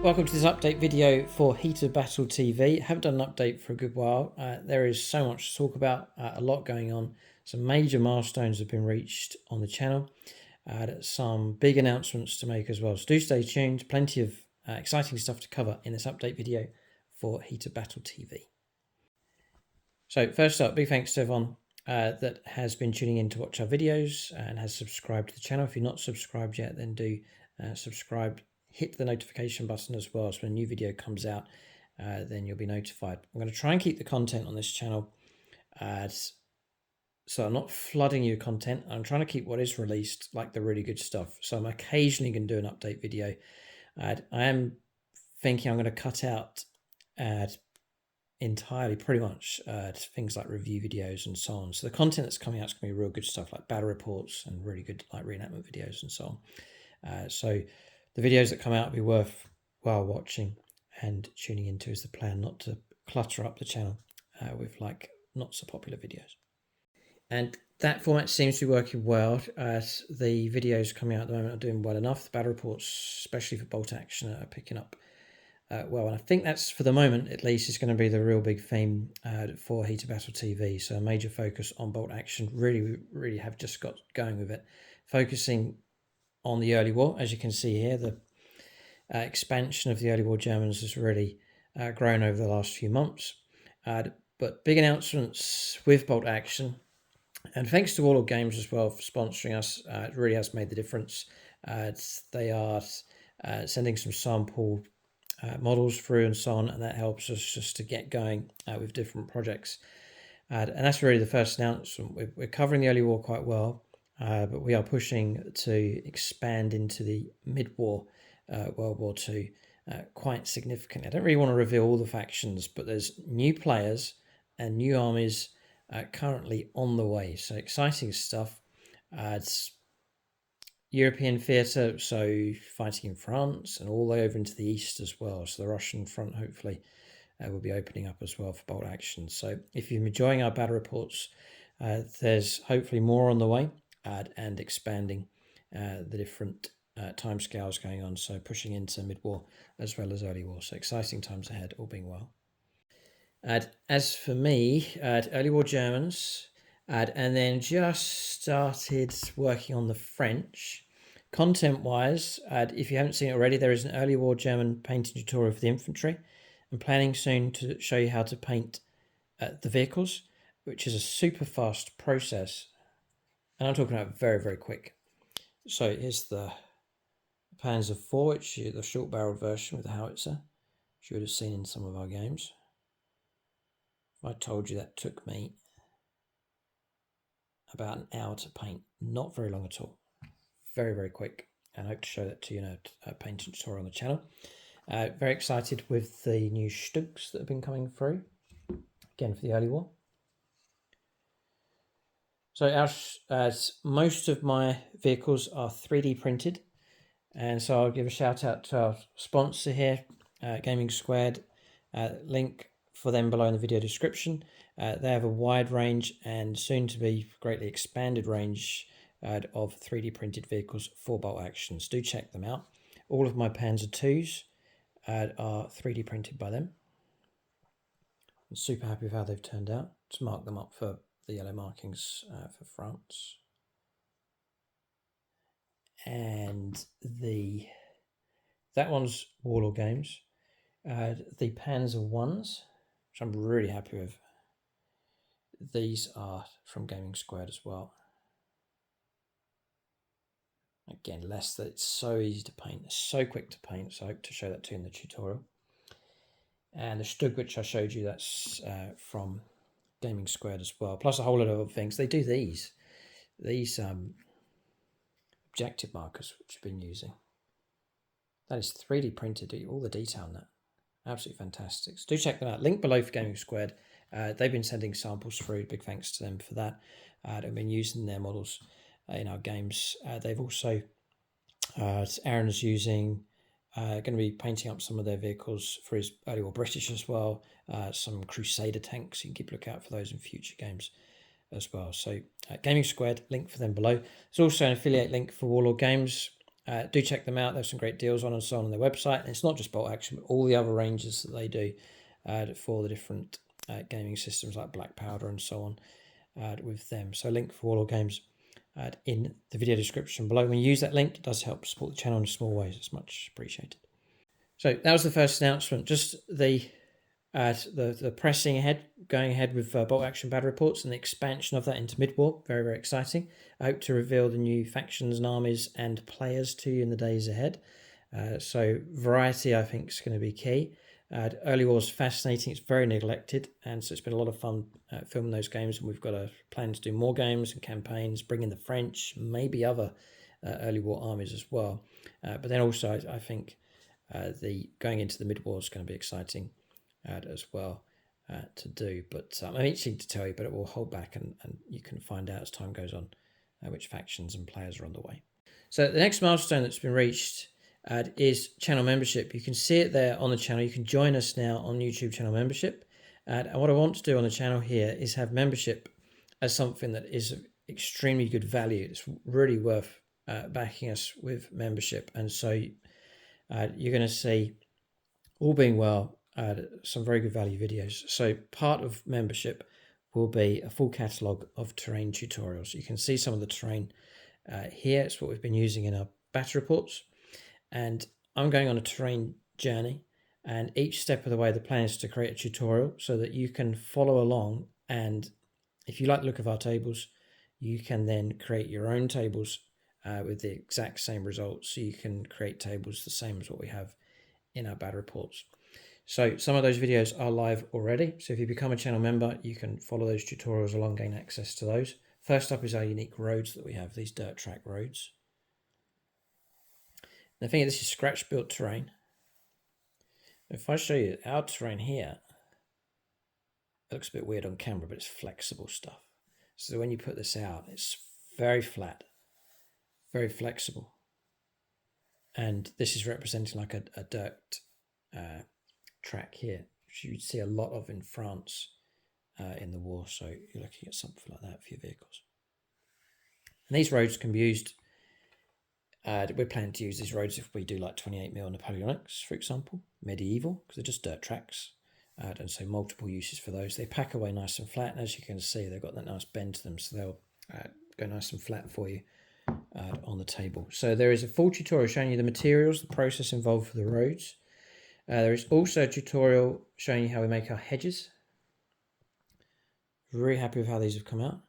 Welcome to this update video for Heat of Battle TV. Haven't done an update for a good while. There is so much to talk about, a lot going on. Some major milestones have been reached on the channel. Some big announcements to make as well. So do stay tuned. Plenty of exciting stuff to cover in this update video for Heat of Battle TV. So first up, big thanks to everyone that has been tuning in to watch our videos and has subscribed to the channel. If you're not subscribed yet, then do subscribe. Hit the notification button as well, so when a new video comes out, then you'll be notified. I'm going to try and keep the content on this channel so I'm not flooding you with content. I'm trying to keep what is released, like the really good stuff. So I'm occasionally going to do an update video. I am thinking I'm going to cut out entirely, pretty much, things like review videos and so on. So the content that's coming out is going to be real good stuff, like battle reports and really good like reenactment videos and so on. So the videos that come out will be worthwhile watching and tuning into is the plan, not to clutter up the channel with like not so popular videos. And that format seems to be working well. The videos coming out at the moment are doing well enough. The battle reports, especially for bolt action, are picking up well. And I think that's, for the moment at least, is going to be the real big theme for Heat of Battle TV. So a major focus on bolt action. Really have just got going with it. Focusing on the early war. As you can see here, the expansion of the early war Germans has really grown over the last few months. But big announcements with bolt action. And thanks to Warlord Games as well for sponsoring us. It really has made the difference. They are sending some sample models through and so on, and that helps us just to get going with different projects. And that's really the first announcement. We're covering the early war quite well. But we are pushing to expand into the mid-war World War II quite significantly. I don't really want to reveal all the factions, but there's new players and new armies currently on the way. So exciting stuff. It's European theatre, so fighting in France and all the way over into the east as well. So the Russian front hopefully will be opening up as well for bolt action. So if you're enjoying our battle reports, there's hopefully more on the way. And expanding the different timescales going on, so pushing into mid-war as well as early war. So exciting times ahead, all being well. As for me, early war Germans, and then just started working on the French. Content-wise, if you haven't seen it already, there is an early war German painting tutorial for the infantry. I'm planning soon to show you how to paint the vehicles, which is a super fast process. And I'm talking about very quick. So here's the Panzer IV, which is the short-barreled version with the howitzer, which you would have seen in some of our games. If I told you that took me about an hour to paint, not very long at all. Very quick, and I hope to show that to you in a painting tutorial on the channel. Very excited with the new Stugs that have been coming through, again for the early war. So most of my vehicles are 3D printed, and so I'll give a shout out to our sponsor here, Gaming Squared. Link for them below in the video description. They have a wide range and soon to be greatly expanded range of 3D printed vehicles for bolt actions. Do check them out. All of my Panzer IIs are 3D printed by them. I'm super happy with how they've turned out. Just mark them up for the yellow markings for France. And that one's Warlord Games. The Panzer Ones, which I'm really happy with. These are from Gaming Squared as well. Again, it's so easy to paint, it's so quick to paint, so I hope to show that to you in the tutorial. And the Stug, which I showed you, that's from Gaming Squared as well, plus a whole lot of other things. They do these objective markers, which I've been using. That is 3D printed, all the detail in that. Absolutely fantastic. So do check them out. Link below for Gaming Squared. They've been sending samples through. Big thanks to them for that. I've been using their models in our games. They've also, Aaron's using, going to be painting up some of their vehicles for his early war British as well. Some Crusader tanks. You can keep a look out for those in future games as well. So Gaming Squared, link for them below. There's also an affiliate link for Warlord Games. do check them out. There's some great deals on and so on their website. And it's not just Bolt Action, but all the other ranges that they do for the different gaming systems like Black Powder and so on with them. So link for Warlord Games in the video description below. When you use that link, it does help support the channel in small ways. It's much appreciated. So that was the first announcement. Just the pressing ahead, going ahead with Bolt Action Battle Reports and the expansion of that into mid-war. Very, very exciting. I hope to reveal the new factions and armies and players to you in the days ahead. So variety, I think, is going to be key. Early War is fascinating. It's very neglected, and so it's been a lot of fun filming those games. And we've got a plan to do more games and campaigns, bring in the French, maybe other Early War armies as well. But then also, I think the going into the mid-war is going to be exciting as well to do. But I'm itching to tell you, but it will hold back, and you can find out as time goes on which factions and players are on the way. So the next milestone that's been reached is channel membership. You can see it there on the channel. You can join us now on YouTube channel membership. And what I want to do on the channel here is have membership as something that is of extremely good value. It's really worth backing us with membership. And so you're going to see, all being well, some very good value videos. So part of membership will be a full catalogue of terrain tutorials. You can see some of the terrain here. It's what we've been using in our battle reports. And I'm going on a terrain journey, and each step of the way the plan is to create a tutorial so that you can follow along, and if you like the look of our tables, you can then create your own tables with the exact same results. So you can create tables the same as what we have in our battle reports. So some of those videos are live already. So if you become a channel member, you can follow those tutorials along, gain access to those. First up is our unique roads that we have, these dirt track roads. And I think this is scratch built terrain. If I show you our terrain here, it looks a bit weird on camera, but it's flexible stuff. So when you put this out, it's very flat, very flexible. And this is representing like a dirt track here, which you'd see a lot of in France in the war. So you're looking at something like that for your vehicles. And these roads can be used. We're planning to use these roads if we do like 28mm Napoleonics, for example, medieval, because they're just dirt tracks. And so multiple uses for those. They pack away nice and flat, and as you can see, they've got that nice bend to them, so they'll go nice and flat for you on the table. So there is a full tutorial showing you the materials, the process involved for the roads. There is also a tutorial showing you how we make our hedges. Very happy with how these have come out.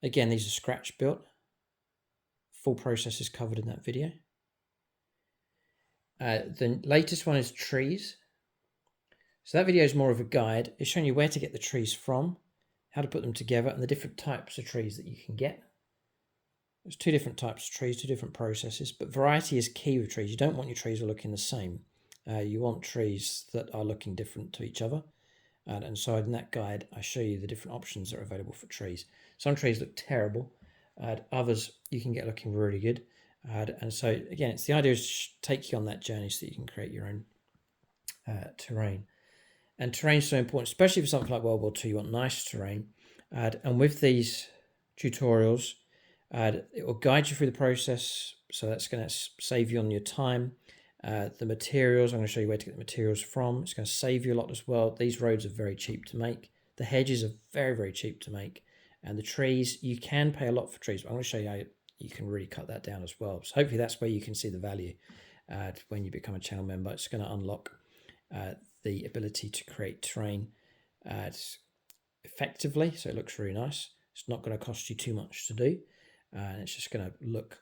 Again, these are scratch built. Full process is covered in that video. The latest one is trees. So that video is more of a guide. It's showing you where to get the trees from, how to put them together, and the different types of trees that you can get. There's two different types of trees, two different processes, but variety is key with trees. You don't want your trees all looking the same. You want trees that are looking different to each other. And so in that guide, I show you the different options that are available for trees. Some trees look terrible. Others you can get looking really good. And so again, it's the idea is to take you on that journey so that you can create your own terrain. And terrain is so important, especially for something like World War II. You want nice terrain. And with these tutorials, it will guide you through the process. So that's going to save you on your time. The materials, I'm going to show you where to get the materials from. It's going to save you a lot as well. These roads are very cheap to make. The hedges are very, very cheap to make. And the trees, you can pay a lot for trees, but I'm going to show you how you can really cut that down as well. So hopefully that's where you can see the value when you become a channel member. It's going to unlock the ability to create terrain effectively, so it looks really nice. It's not going to cost you too much to do, and it's just going to look,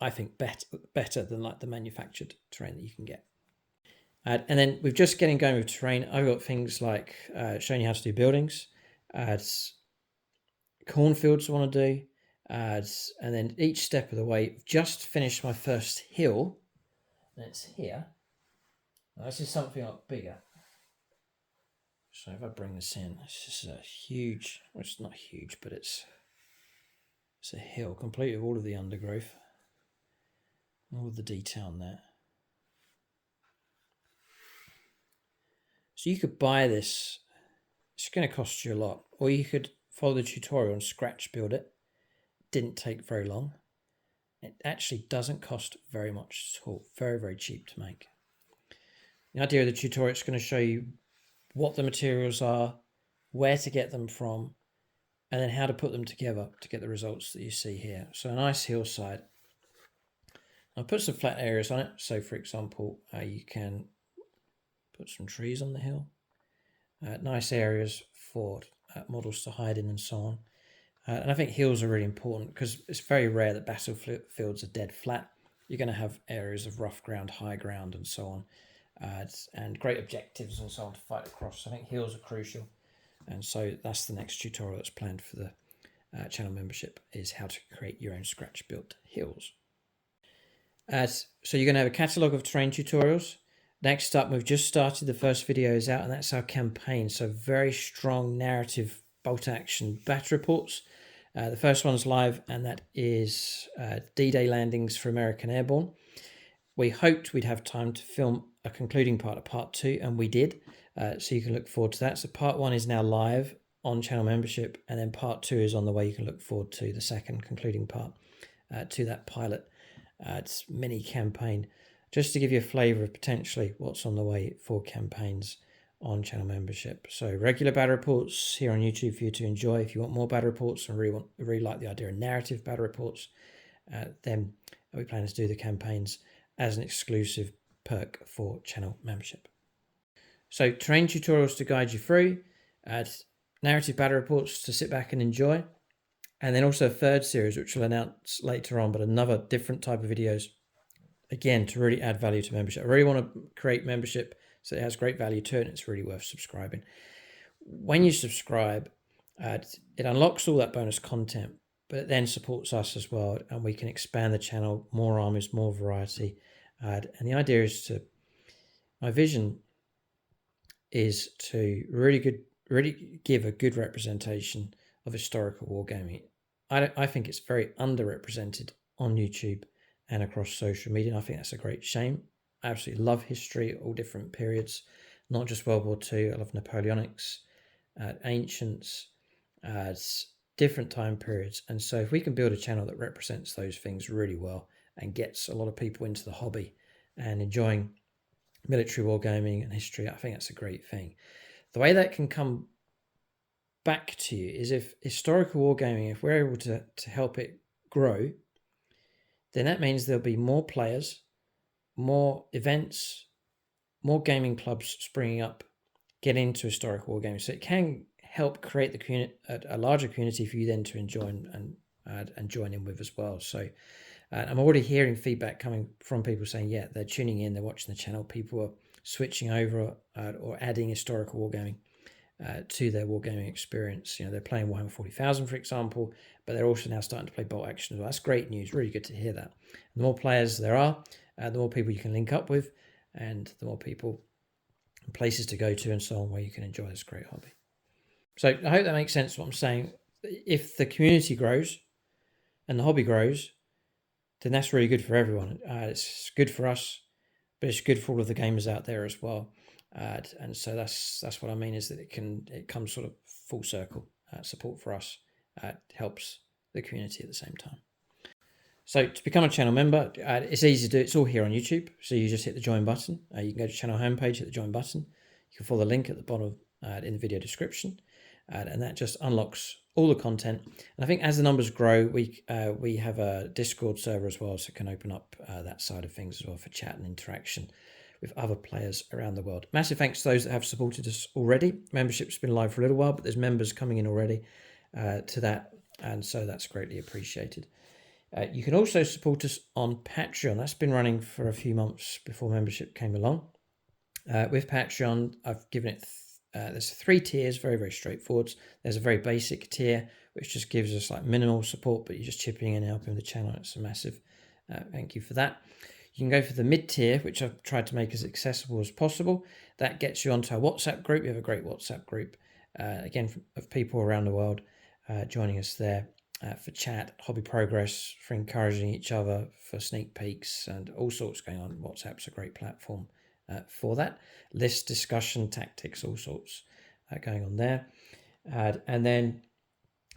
I think, better than like the manufactured terrain that you can get. And then we're just getting going with terrain. I've got things like showing you how to do buildings, cornfields I want to do, and then each step of the way. I've just finished my first hill, and it's here. Now, this is something a lot bigger. So if I bring this in, this is a huge, well, it's not huge, but it's a hill, complete with all of the undergrowth, all of the detail on there. So you could buy this, it's going to cost you a lot, or you could follow the tutorial and scratch build it. Didn't take very long. it actually doesn't cost very much at all. Very, very cheap to make. The idea of the tutorial is going to show you what the materials are, where to get them from, and then how to put them together to get the results that you see here. So a nice hillside. I'll put some flat areas on it. So for example, you can put some trees on the hill. Nice areas for models to hide in and so on. And I think hills are really important because it's very rare that battlefields are dead flat. You're going to have areas of rough ground, high ground, and so on, and great objectives and so on to fight across. So I think hills are crucial, and so that's the next tutorial that's planned for the channel membership, is how to create your own scratch-built hills. So you're going to have a catalogue of terrain tutorials. Next up, we've just started the first videos out, and that's our campaign. So very strong narrative bolt action battle reports. The first one's live, and that is D-Day landings for American Airborne. We hoped we'd have time to film a concluding part of part 2, and we did. So you can look forward to that. So part 1 is now live on channel membership, and then part 2 is on the way. You can look forward to the second concluding part to that pilot. It's mini campaign, just to give you a flavour of potentially what's on the way for campaigns on channel membership. So regular battle reports here on YouTube for you to enjoy. If you want more battle reports and really like the idea of narrative battle reports, then we plan to do the campaigns as an exclusive perk for channel membership. So terrain tutorials to guide you through, narrative battle reports to sit back and enjoy, and then also a third series which we'll announce later on, but another different type of videos, again, to really add value to membership. I really want to create membership so it has great value to it, and it's really worth subscribing. When you subscribe, it unlocks all that bonus content, but it then supports us as well, and we can expand the channel, more armies, more variety. And the idea is my vision is to really give a good representation of historical wargaming. I think it's very underrepresented on YouTube and across social media. I think that's a great shame. I absolutely love history, all different periods, not just World War II. I love Napoleonics, ancients, different time periods. And so if we can build a channel that represents those things really well and gets a lot of people into the hobby and enjoying military wargaming and history, I think that's a great thing. The way that can come back to you is if historical wargaming, if we're able to help it grow, then that means there'll be more players, more events, more gaming clubs springing up, get into historical wargaming. So it can help create the community, a larger community for you then to enjoy and join in with as well. So I'm already hearing feedback coming from people saying, yeah, they're tuning in, they're watching the channel. People are switching over or adding historical wargaming to their wargaming experience. You know, they're playing Warhammer 40,000, for example, but they're also now starting to play bolt action as well. That's great news. Really good to hear that. The more players there are, the more people you can link up with, and the more people and places to go to and so on where you can enjoy this great hobby. So I hope that makes sense what I'm saying. If the community grows and the hobby grows, then that's really good for everyone. It's good for us, but it's good for all of the gamers out there as well. And so that's what I mean, is that it comes sort of full circle. Support for us helps the community at the same time. So to become a channel member, it's easy to do. It's all here on YouTube. So you just hit the join button. You can go to channel homepage, hit the join button. You can follow the link at the bottom in the video description. And that just unlocks all the content. And I think as the numbers grow, we have a Discord server as well, so it can open up that side of things as well for chat and interaction with other players around the world. Massive thanks to those that have supported us already. Membership's been live for a little while, but there's members coming in already to that, and so that's greatly appreciated. You can also support us on Patreon. That's been running for a few months before membership came along. With Patreon, I've given it there's 3 tiers, very, very straightforward. There's a very basic tier, which just gives us like minimal support, but you're just chipping in and helping the channel. It's a massive thank you for that. You can go for the mid tier, which I've tried to make as accessible as possible. That gets you onto our WhatsApp group. We have a great WhatsApp group, again, of people around the world joining us there for chat, hobby progress, for encouraging each other, for sneak peeks and all sorts going on. WhatsApp's a great platform for that. List discussion, tactics, all sorts going on there. And then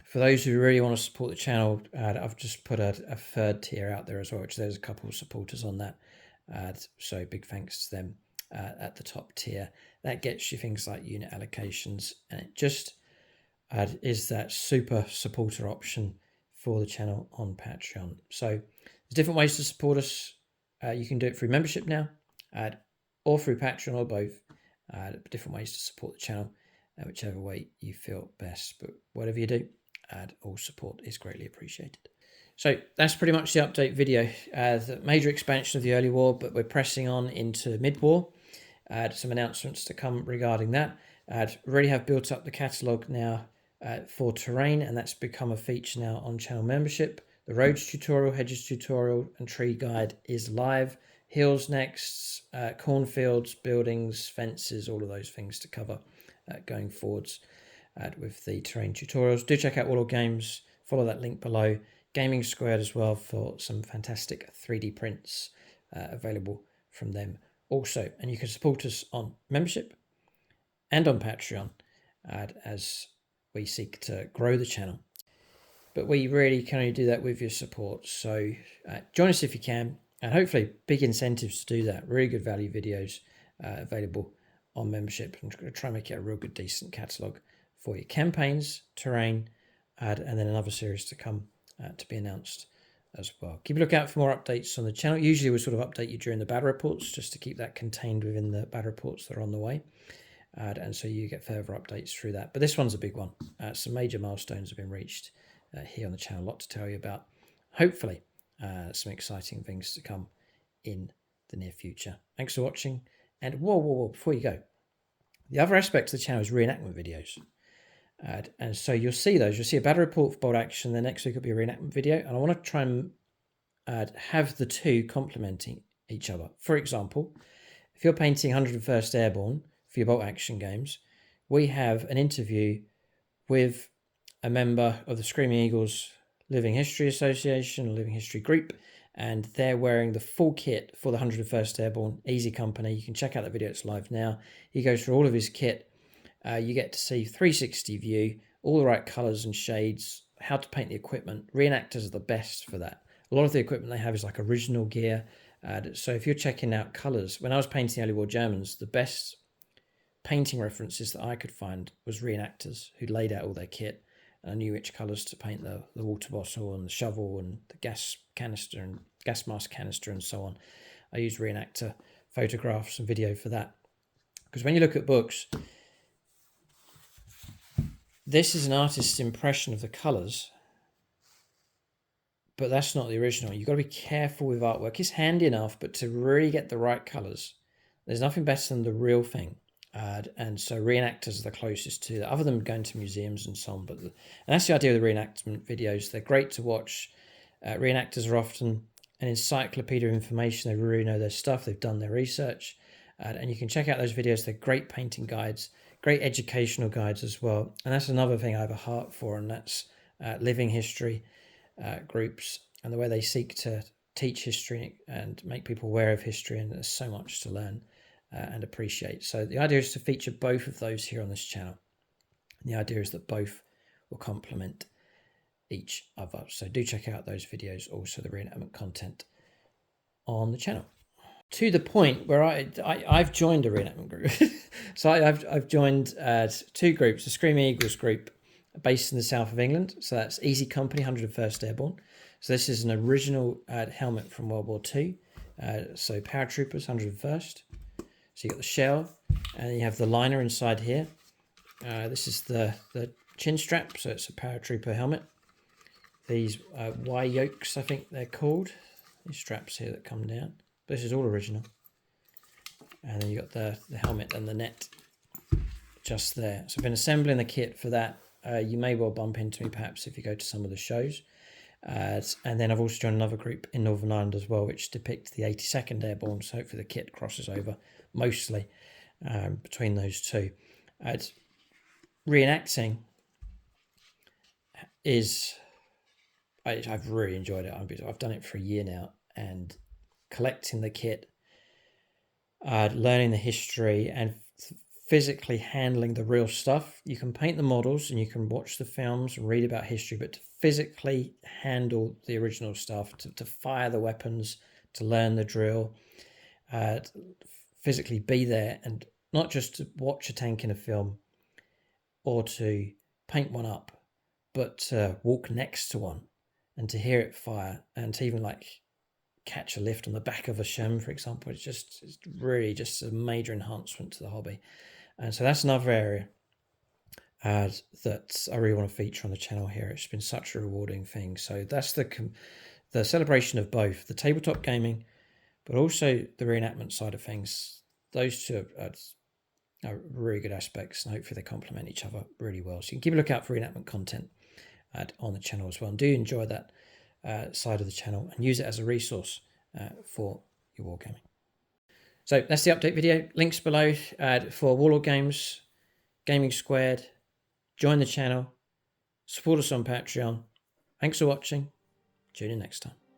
For those who really want to support the channel, I've just put a third tier out there as well, which there's a couple of supporters on that. So big thanks to them at the top tier. That gets you things like unit allocations, and it just is that super supporter option for the channel on Patreon. So there's different ways to support us. You can do it through membership now, or through Patreon, or both. Different ways to support the channel, whichever way you feel best. But whatever you do, all support is greatly appreciated. So that's pretty much the update video. The major expansion of the early war, but we're pressing on into mid-war. Some announcements to come regarding that. Already have built up the catalogue now for terrain, and that's become a feature now on channel membership. The roads tutorial, hedges tutorial, and tree guide is live. Hills next, cornfields, buildings, fences, all of those things to cover going forwards with the terrain tutorials. Do check out All Games. Follow that link below. Gaming Squared as well for some fantastic 3D prints available from them also. And you can support us on membership and on Patreon as we seek to grow the channel. But we really can only do that with your support. So join us if you can. And hopefully big incentives to do that. Really good value videos available on membership. I'm going to try and make it a real good, decent catalogue for your campaigns, terrain, and then another series to come to be announced as well. Keep a lookout for more updates on the channel. Usually we'll sort of update you during the battle reports just to keep that contained within the battle reports that are on the way. And so you get further updates through that. But this one's a big one. Some major milestones have been reached here on the channel. A lot to tell you about. Hopefully some exciting things to come in the near future. Thanks for watching. And whoa, before you go, the other aspect of the channel is reenactment videos. And so you'll see those. You'll see a battle report for bold action. The next week will be a reenactment video. And I want to try and have the two complementing each other. For example, if you're painting 101st Airborne for your bolt action games, we have an interview with a member of the Screaming Eagles Living History Association, Living History Group, and they're wearing the full kit for the 101st Airborne Easy Company. You can check out that video, it's live now. He goes through all of his kit. You get to see 360 view, all the right colours and shades, how to paint the equipment. Reenactors are the best for that. A lot of the equipment they have is like original gear. So if you're checking out colours, when I was painting early war Germans, the best painting references that I could find was reenactors who laid out all their kit. And I knew which colours to paint the water bottle and the shovel and the gas canister and gas mask canister and so on. I used reenactor photographs and video for that. Because when you look at books, this is an artist's impression of the colours, but that's not the original. You've got to be careful with artwork. It's handy enough, but to really get the right colours, there's nothing better than the real thing. And so reenactors are the closest to that, other than going to museums and so on. And that's the idea of the reenactment videos. They're great to watch. Reenactors are often an encyclopedia of information. They really know their stuff. They've done their research. And you can check out those videos. They're great painting guides, great educational guides as well. And that's another thing I have a heart for, and that's living history groups and the way they seek to teach history and make people aware of history. And there's so much to learn and appreciate. So the idea is to feature both of those here on this channel. And the idea is that both will complement each other. So do check out those videos, also the reenactment content on the channel. To the point where I've joined a reenactment group. So I've joined two groups, the Screaming Eagles group based in the south of England. So that's Easy Company, 101st Airborne. So this is an original helmet from World War II. So paratroopers, 101st. So you got the shell, and you have the liner inside here. This is the chin strap, so it's a paratrooper helmet. These Y yokes, I think they're called. These straps here that come down. But this is all original. And then you got the helmet and the net just there. So I've been assembling the kit for that. You may well bump into me perhaps if you go to some of the shows. And then I've also joined another group in Northern Ireland as well, which depicts the 82nd Airborne. So hopefully the kit crosses over mostly between those two. Reenacting is, I've really enjoyed it. I've done it for a year now, and collecting the kit, learning the history, and physically handling the real stuff. You can paint the models and you can watch the films and read about history, but to physically handle the original stuff, to fire the weapons, to learn the drill, physically be there, and not just to watch a tank in a film or to paint one up, but to walk next to one and to hear it fire, and to even like catch a lift on the back of a Shem, for example. It's really just a major enhancement to the hobby. And so that's another area that I really want to feature on the channel here. It's been such a rewarding thing. So that's the celebration of both the tabletop gaming, but also the reenactment side of things. Those two are really good aspects, and hopefully they complement each other really well. So you can keep a lookout for reenactment content on the channel as well. And do enjoy that side of the channel and use it as a resource for your wargaming. So that's the update video. Links below for Warlord Games, Gaming Squared. Join the channel. Support us on Patreon. Thanks for watching. Tune in next time.